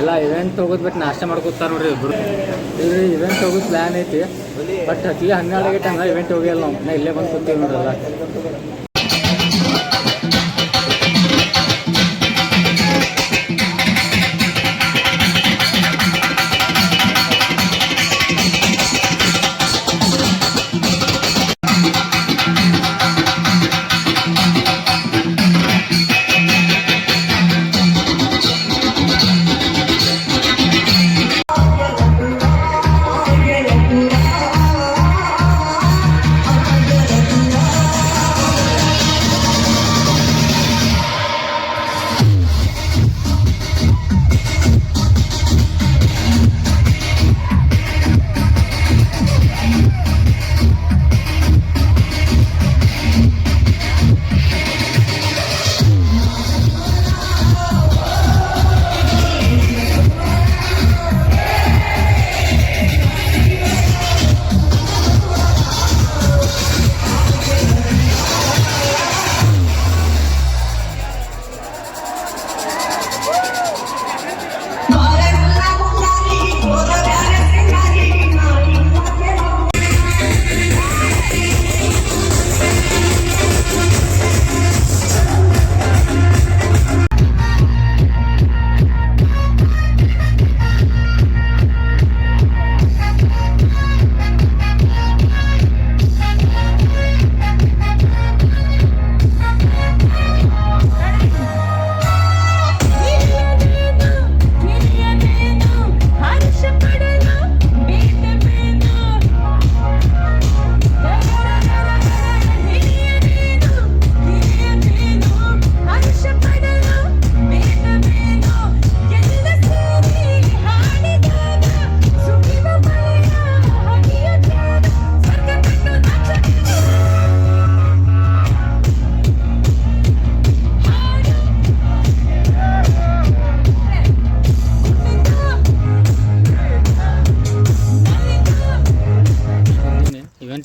ಎಲ್ಲ ಇವೆಂಟ್ ಹೋಗೋದು ಬಿಟ್ಟು ನಾಷ್ಟ ಮಾಡ್ಕೊತಾರೆ ನೋಡ್ರಿ ಇಬ್ಬರು. ಇಲ್ರಿ ಇವೆಂಟ್ ಹೋಗೋದು ಪ್ಲ್ಯಾನ್ ಐತಿ, ಬಟ್ ಇಲ್ಲಿ 12 ಟೈಮ್ ಇವೆಂಟ್ ಹೋಗಿಲ್ಲ ನಾವು, ಇಲ್ಲೇ ಬಂದು ಕೂತೀವಿ ನೋಡ್ರಲ್ಲ.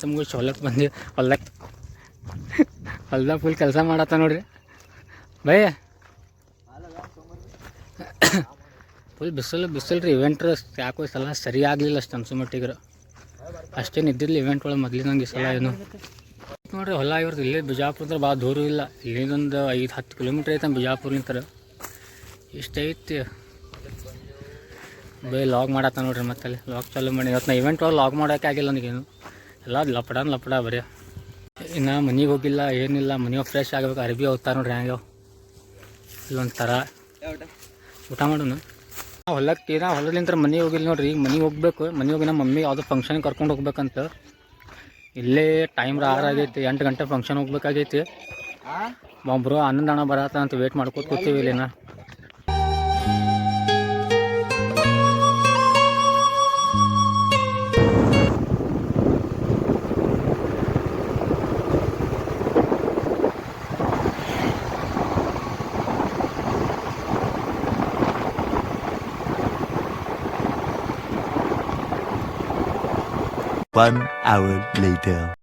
ತಮ್ಗೆ ಹೊಲಕ್ಕೆ ಬಂದು ಹೊಲ್ದಾಗ ಫುಲ್ ಕೆಲಸ ಮಾಡತ್ತ ನೋಡ್ರಿ ಭಯ. ಫುಲ್ ಬಿಸಿಲು ರೀ. ಇವೆಂಟ್ರು ಯಾಕೋ ಈ ಸಲ ಸರಿ ಆಗಲಿಲ್ಲ ಅಷ್ಟು ಅನ್ಸೋ ಮಟ್ಟಿಗೆ. ಅಷ್ಟೇನು ಇದ್ದಿರಲಿಲ್ಲ ಇವೆಂಟ್ ಒಳಗೆ ಮೊದಲಿನಂಗೆ ಈ ಸಲ ಏನು ನೋಡ್ರಿ. ಹೊಲ ಇವ್ರದ್ದು ಇಲ್ಲೇ ಬಿಜಾಪುರದ್ರೆ ಭಾಳ ದೂರ ಇಲ್ಲ, ಇಲ್ಲಿಂದೊಂದು 5-10 ಕಿಲೋಮೀಟ್ರ್ ಐತೆ ಬಿಜಾಪುರ್ಲಿಂದ. ಇಷ್ಟೈತಿ ಬೈ ಲಾಗ್ ಮಾಡತ್ತ ನೋಡ್ರಿ. ಮತ್ತೆ ಅಲ್ಲಿ ಲಾಗ್ ಚಾಲೂ ಮಾಡಿ ಇವತ್ತು ನಾ ಇವೆಂಟ್ ಒಳಗೆ ಲಾಗ್ ಮಾಡೋಕೆ ಆಗಿಲ್ಲ ನನಗೇನು, ಎಲ್ಲ ಲಪಡ ಬರೀ. ಇನ್ನು ಮನೆಗೆ ಹೋಗಿಲ್ಲ ಏನಿಲ್ಲ, ಮನೆಯಾಗ ಫ್ರೆಶ್ ಆಗಬೇಕು, ಅರ್ಬಿ ಹೋಗ್ತಾರೆ ನೋಡ್ರಿ ಹ್ಯಾಂಗೆ ಇಲ್ಲೊಂದು ಥರ ಊಟ ಮಾಡೋಣ. ಹೊಲದಿಂದ ಮನೆಗೆ ಹೋಗಿಲ್ಲ ನೋಡ್ರಿ. ಈಗ ಮನೆಗೆ ಹೋಗ್ಬೇಕು. ಮನೆಗೆ ಹೋಗಿ ನಮ್ಮ ಮಮ್ಮಿ ಯಾವುದೋ ಫಂಕ್ಷನ್ಗೆ ಕರ್ಕೊಂಡು ಹೋಗ್ಬೇಕಂತ. ಇಲ್ಲೇ ಟೈಮ್ 6 ಆಗೈತಿ, 8 ಗಂಟೆ ಫಂಕ್ಷನ್ ಹೋಗ್ಬೇಕಾಗೈತಿ. ಒಬ್ಬರು ಹನ್ನೊಂದು ಬರತ್ತ ಅಂತ ವೇಟ್ ಮಾಡ್ಕೋತ ಕೂತೀವಿ ಇಲ್ಲಿನ. One hour later.